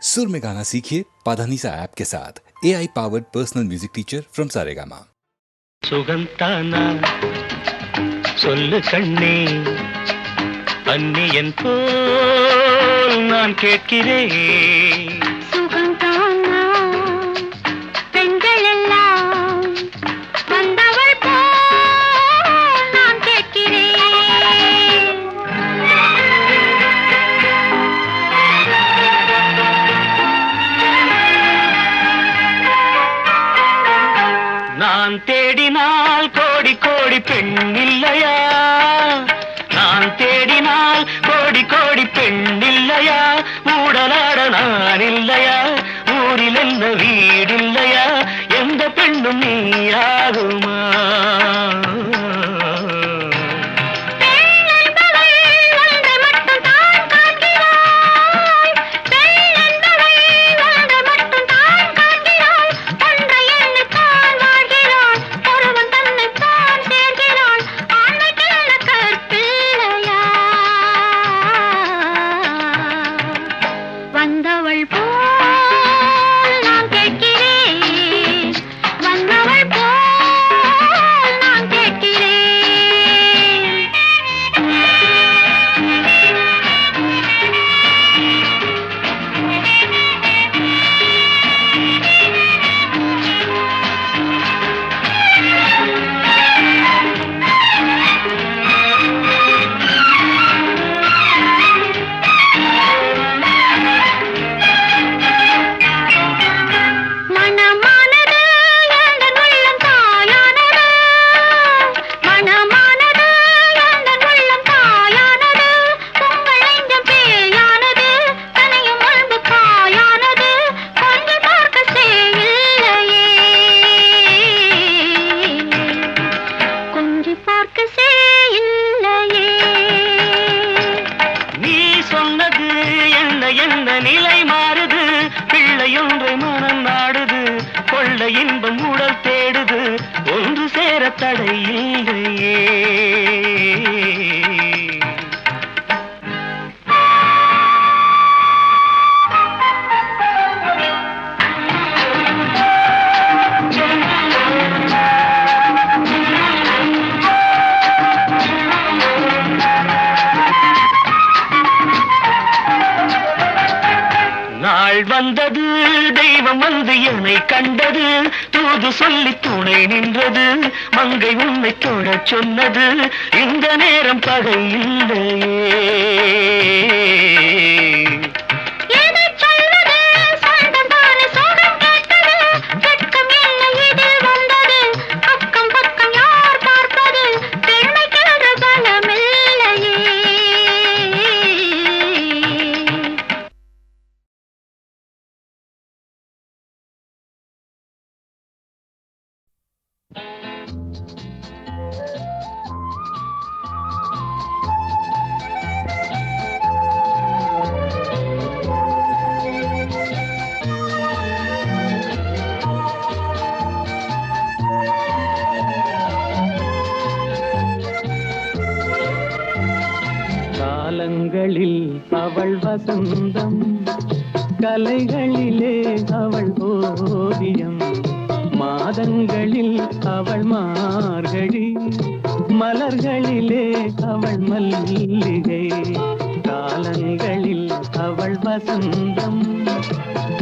सुर में गाना सीखिए पाधानीसा ऐप के साथ AI powered personal music teacher from Saregama. சுகந்தானா சொல்லு கண்ணே அந்நியன் போல் நான் கேட்கிறேன். சுகந்தானா பெண்கள் எல்லாம் வந்தவள் போல் நான் கேட்கிறேன். நான் தேடினால் கோடி கோடி பெண் இல்லையா, நான் தேடினால் கோடி கோடி பெண் இல்லையா, ஊடலாட நான் இல்லையா, ஊரில் என்ன வீடில்லையா, எந்த பெண்ணும் நீயாகுமா? வந்தவள் போல் நான் கேட்கிறேன், வந்தவள் போல் நான் கேட்கிறேன். மனமானது எந்தன் உள்ளம் தாயானது, மனமானது எந்தன் உள்ளம் தாயானது, உங்கள் நெஞ்சம் பேயானது, தனையும் அன்பு காயானது, கொஞ்சம் பார்க்க செய்யில்லையே, கொஞ்சம் பார்க்க செய்யில்லையே. நீ சொன்னது என்ன என்ன நிலை மாறுது, பிள்ளையொன்றை மனம் நாடுது, கொள்ள இன்பம் உடல் தேடுது, ஒன்று சேர தடை இல்லையே. நாள் வந்தது, தெய்வம் வந்து என்னை கண்டது, தூது சொல்லி துணை நின்றது, மங்கை உன்னை தொடச் சொன்னது, இந்த நேரம் பகை இல்லையே. எதைச் சொல்வது, சொந்தமான சுகம் கேட்டது, வெட்கம் இல்லை இதில் வந்தது, அக்கம் பக்கம் யார் பார்ப்பது, பெண்மைக்கென்ற பலமில்லையே. காலங்களில் அவள் வசந்தம், கலைகளிலே அவள் ஓவியம், மாதங்களில் அவள் மார்கழி, மலர்களிலே அவள் மல்லிகை. காலங்களில் அவள் வசந்தம்,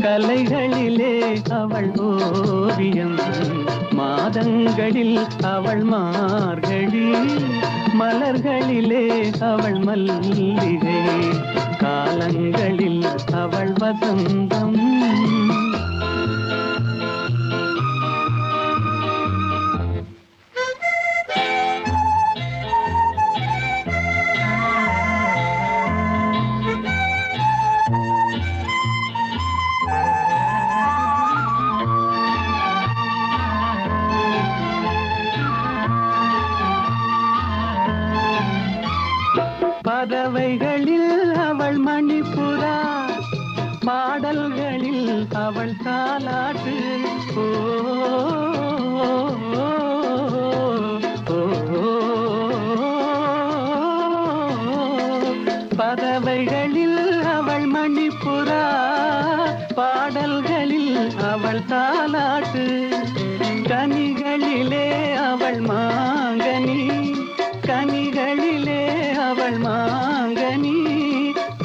கலைகளிலே அவள் ஓவியம், மாதங்களில் அவள் மார்கழி, மலர்களிலே அவள் மல்லிகை. காலங்களில் அவள் வசந்தம். பறவைகளில் அவள் மணிப்புறா, பாடல்களில் அவள் தாலாட்டு. ஓ, பறவைகளில் அவள் மணிப்புறா, பாடல்களில் அவள் தாலாட்டு, கனிகளிலே அவள் மாங்கனி, கனிகளிலே அவள் மாங்கனி,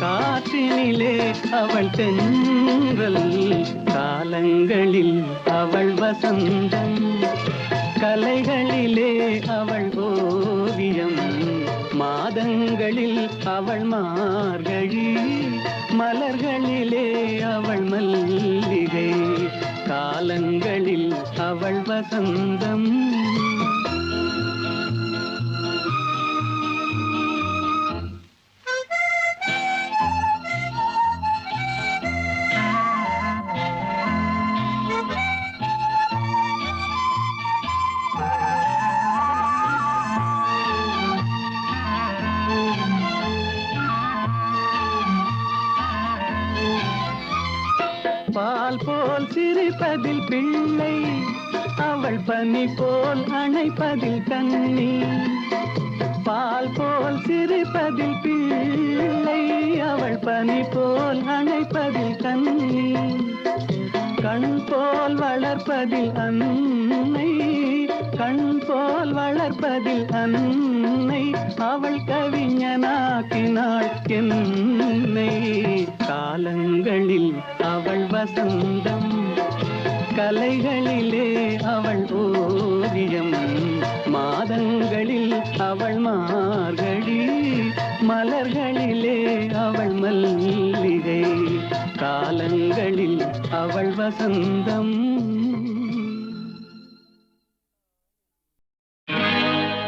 காற்றினிலே அவள் தென்றல், காலங்களில் அவள் வசந்தம், கலைகளிலே அவள் ஓவியம், மாதங்களில் அவள் மார்கழி, மலர்களிலே அவள் மல்லிகை, காலங்களில் அவள் வசந்தம். பால் போல் சிரிப்பதில் பிள்ளை, அவள் பனி போல் அணைப்பதில் கண்ணி, பால் போல் சிரிப்பதில் பிள்ளை, அவள் பனி போல் அணைப்பதில் கண்ணி, கண் போல் வளர்ப்பதில் அன்னை, கண் போல் வளர்ப்பதில் அன்னை, அவள் கவிஞனாக்கினாள் என்னை, காலங்களில் அவள் வசந்தம், கலைகளிலே அவள் ஓவியம், மாதங்களில் அவள் மார்கழி, மலர்களிலே அவள் மல்லிகை, காலங்களில் அவள் வசந்தம்.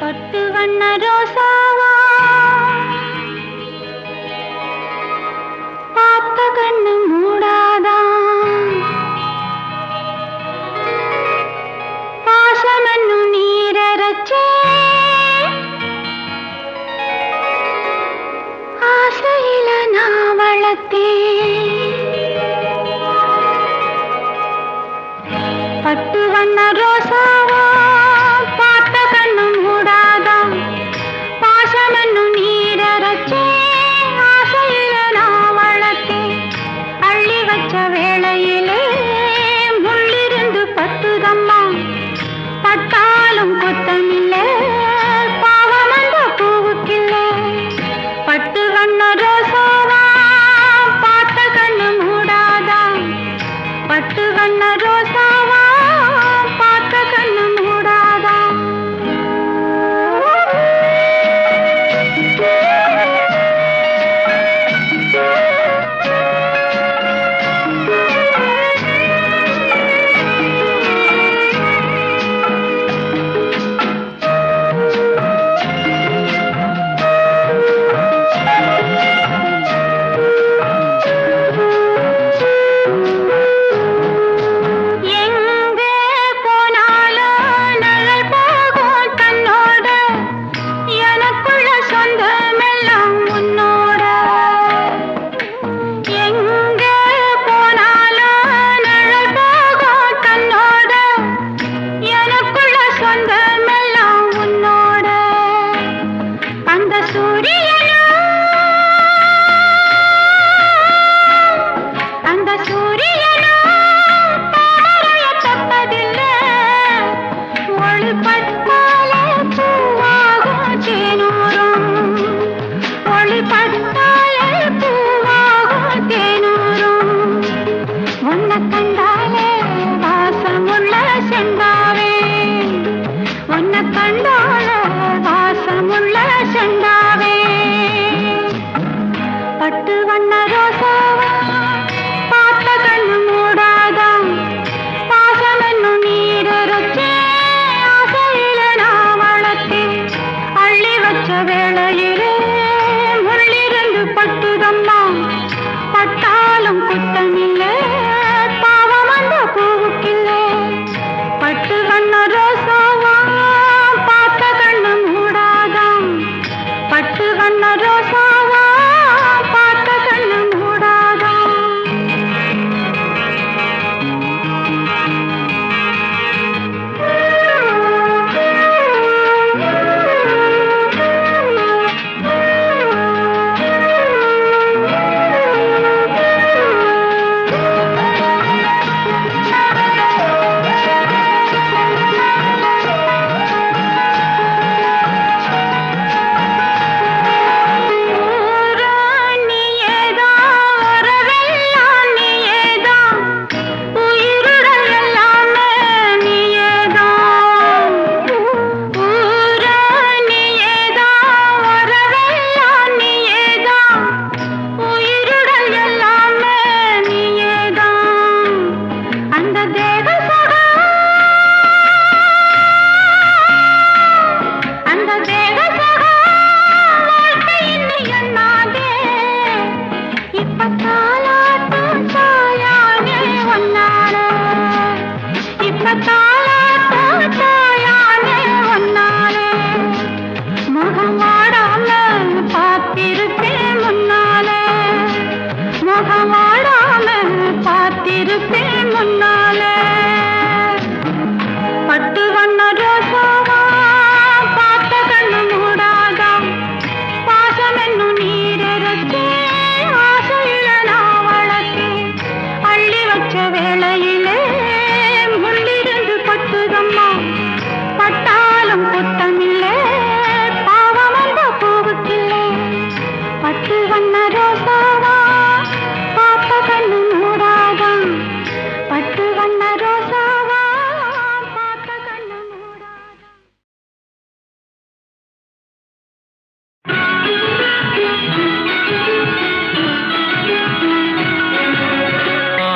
பட்டு வண்ண ரோசாவா பார்த்த கண்ணு மூடாதான், பாசமன்னு நீரச்சே ஆசையில நான் வளர்த்தேன். பட்டு வண்ண ரோசாவா பார்த்த கண்ணு மூடாதான், பாசமன்னு நீரச்சே ஆசையில நான் வளர்த்தேன். அள்ளி வச்ச வேளையிலே முள்ளிருந்து பத்துதம்மா, பட்டாலும் குத்தமில்லை பாவம் அந்த பூவுக்கில்லை. பட்டு வண்ண ரோசாவா பார்த்த கண்ணு மூடாதான், பட்டு வண்ண ரோசாவா பார்த்த கண்ணு மூடாதான். எங்கே போனாலும் நிழல் போகும் தன்னோட, எனக்குள்ள சொந்தமெல்லாம் உன்னோட. எங்கே போனாலும் நிழல் போகும் தன்னோட, எனக்குள்ள சொந்தமெல்லாம் உன்னோட. அந்த சூரியனும் அந்த சூரியனும் தாமரைய தப்பதில்லை, ஒளிபட்டாலே பூவாகும் தேனூரும், ஒளிபட்டாலே பூவாகும் தேனூரும். உன்னை கண்டாலே வாசமுள்ள செந்தாவே, உன்னை கண்டாலே வாசமுள்ள செந்தாவே. பட்டு வண்ண ரோசாவா பார்த்த கண்ணு மூடாதான், பாசமென்னு நீரச்சே ஆசையில நான் வளர்த்தேன். அள்ளி வச்ச வேளையிலே முள்ளிருந்து பட்டுதம்மா, பட்டாலும் குத்தமில்லை பாவம்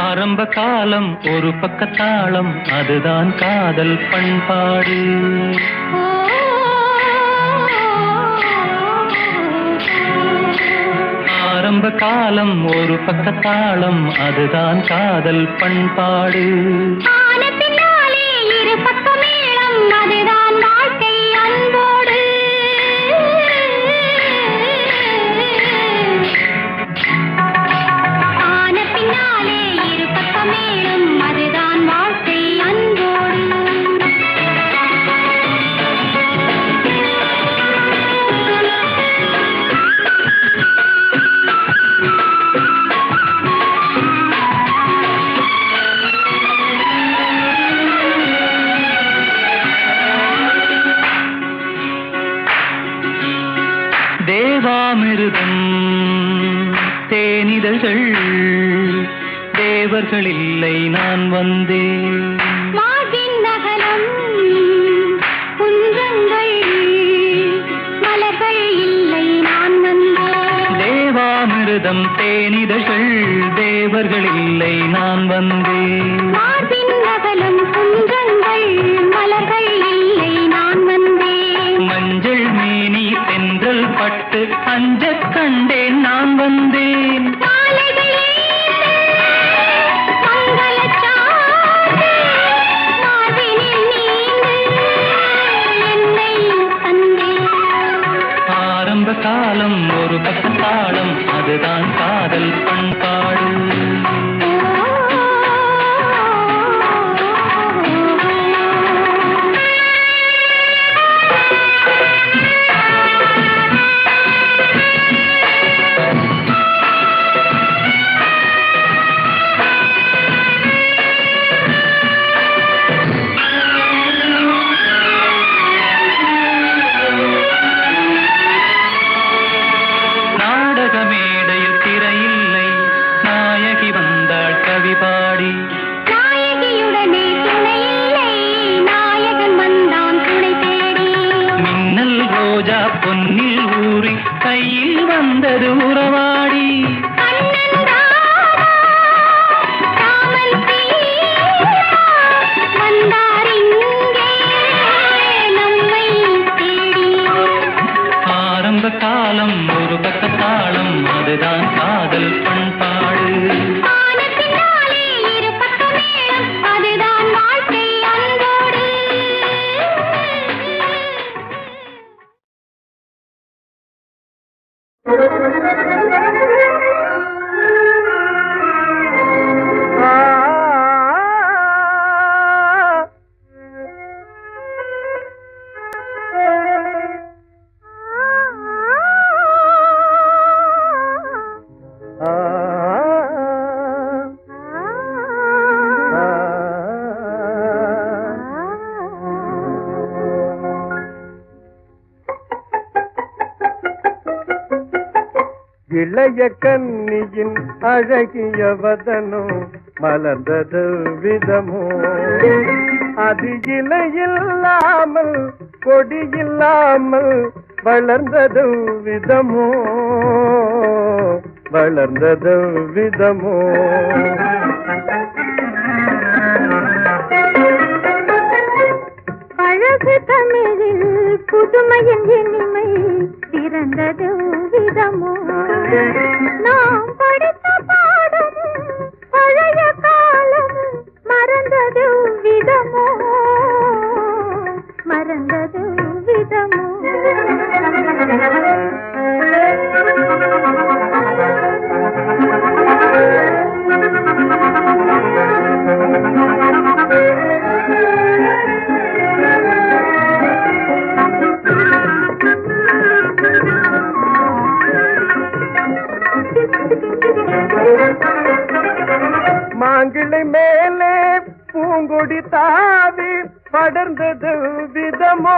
ஆரம்ப காலம் ஒரு பக்கத்தாளம் அதுதான் காதல் பண்பாடு. ஆரம்ப காலம் ஒரு பக்கத்தாளம் அதுதான் காதல் பண்பாடு. இரு பக்கமேளம் அதுதான் வாழ்க்கை அன்போடு. ஆன பின்னாலே இரு பக்கமேளம் அதுதான் வாழ்க்கை அன்போடு. தேவாமிருதம் தேனிதழ்கள் தேவர்கள் இல்லை நான் வந்தேன். வாழ்வின் நகலம் குன்றங்கள் மலர்கள் இல்லை நான் வந்தேன். தேவாமிருதம் தேனிதழ்கள் தேவர்கள் இல்லை நான் வந்தேன். வாழ்வின் நகலம் குன்றங்கள் மலர்கள் இல்லை நான் வந்தேன். மஞ்சள் மேனி தென்றல் பட்டு அஞ்சக் கண்டேன் நான் வந்தேன். ஆரம்ப காலம் ஒரு பக்கத்தாளம் அதுதான் காதல் பண்பாடு. நாயகியுடனே துணை இல்லை நாயகன் வந்தான் துணை தேடி. மின்னல் ரோஜா பொன்னில் ஊறி கையில் வந்தது உறவாடி. ஆரம்ப காலம் ஒரு பக்கத்தாளம் அதுதான் காதல் பண்பாடு. அதுதான் வாழ்க்கை அன்போடு. இளைய கன்னியின் அழகிய வதனோ மலர்ந்தது விதமோ அது இலையில்லாமல் கொடியில்லாமல் வளர்ந்தது விதமோ வளர்ந்தது விதமோ. அழகு தமிழில் புதுமையின் இனிமை பிறந்தது விதமோ. நாம் படித்த பாடம் பழைய காலம் மறந்தது விதமோ மறந்தது விதமோ. மாங்கிளை மேலே பூங்கொடி தாவி படர்ந்தது விதமோ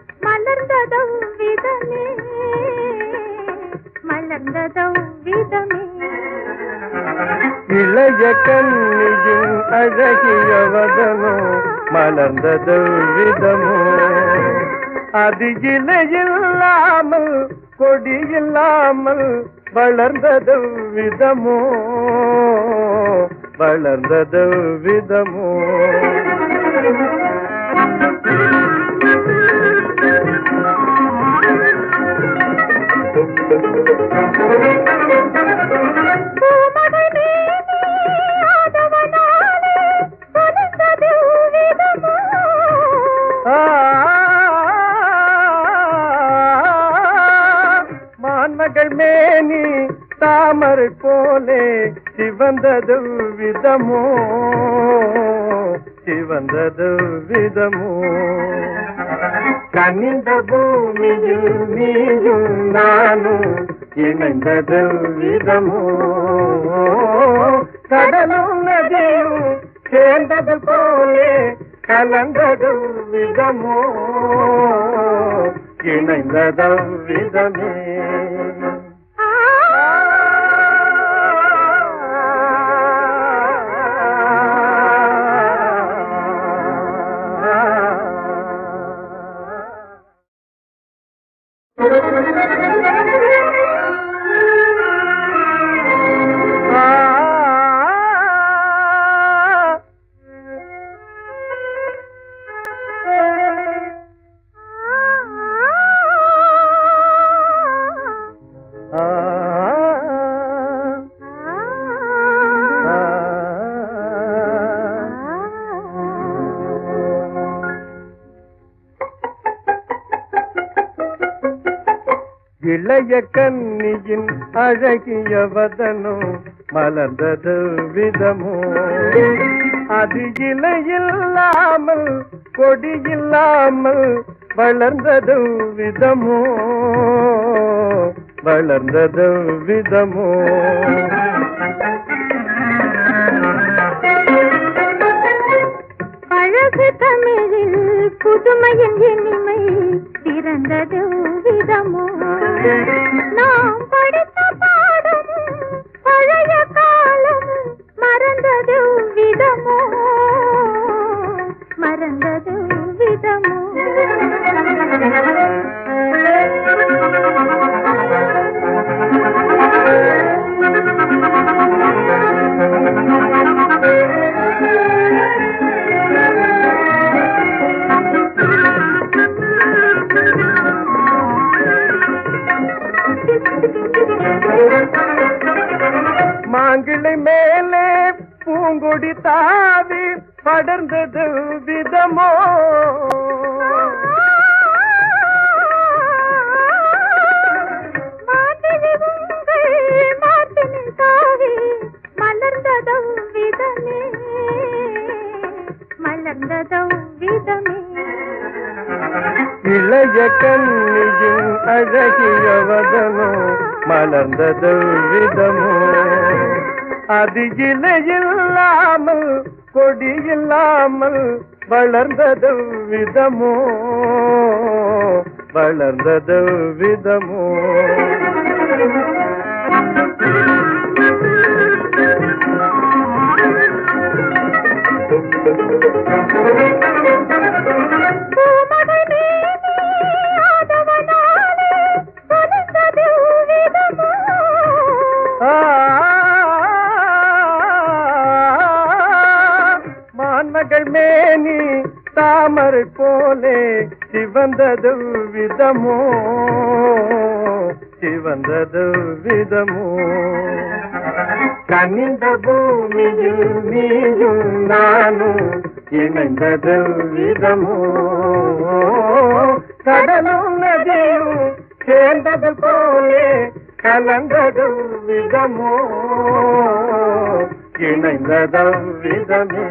மலர்ந்ததும் விதமே மலர்ந்ததும் விதமே. இளைய கன்னியின் அழகிய வதனோ மலர்ந்தது விதமோ அது இலையில்லாமல் கொடி இல்லாமல் வளர்ந்தது விதமோ வளர்ந்தது விதமோ மான்மகள் மேனி தாமரை போலே சிவந்தது விதமோ சிவந்தது விதமோ கனிந்த பூமியில் நீயும் நானும் இணைந்தது விதமோ கடலும் நதியும் சேர்ந்தது போலே கலந்தது விதமோ இணைந்தது விதமே இளைய கன்னியின் அழகிய வதனம் மலர்ந்தது விதமோ அது இலையில்லாமல் கொடியில்லாமல் வளர்ந்தது விதமோ வளர்ந்தது விதமோ அழகு தமிழில் புதுமையின் இனிமை பிறந்தது விதமோ நாம் படித்த பாடமும் பழைய காலமும் மறந்தது விதமோ மறந்தது விதமோ மாங்கிளை மேலே பூங்கொடி தாவி படர்ந்தது விதமோ மலர்ந்ததும் விதமே மலர்ந்ததும் விதமே இளைய கன்னியின் அழகிய வதனோ மலர்ந்தது விதமோ அது இலையில்லாமல் கொடியில்லாமல் வளர்ந்தது விதமோ வளர்ந்தது விதமோ மான்மகள் மேனி தாமரை போலே சிவந்தது விதமோ சிவந்தது விதமோ கனிந்த பூமியில் நீயும் நானும் இணைந்தது விதமோ கடலும் நதியும் சேர்ந்தது போலே கலந்தது விதமோ இணைந்தது விதமே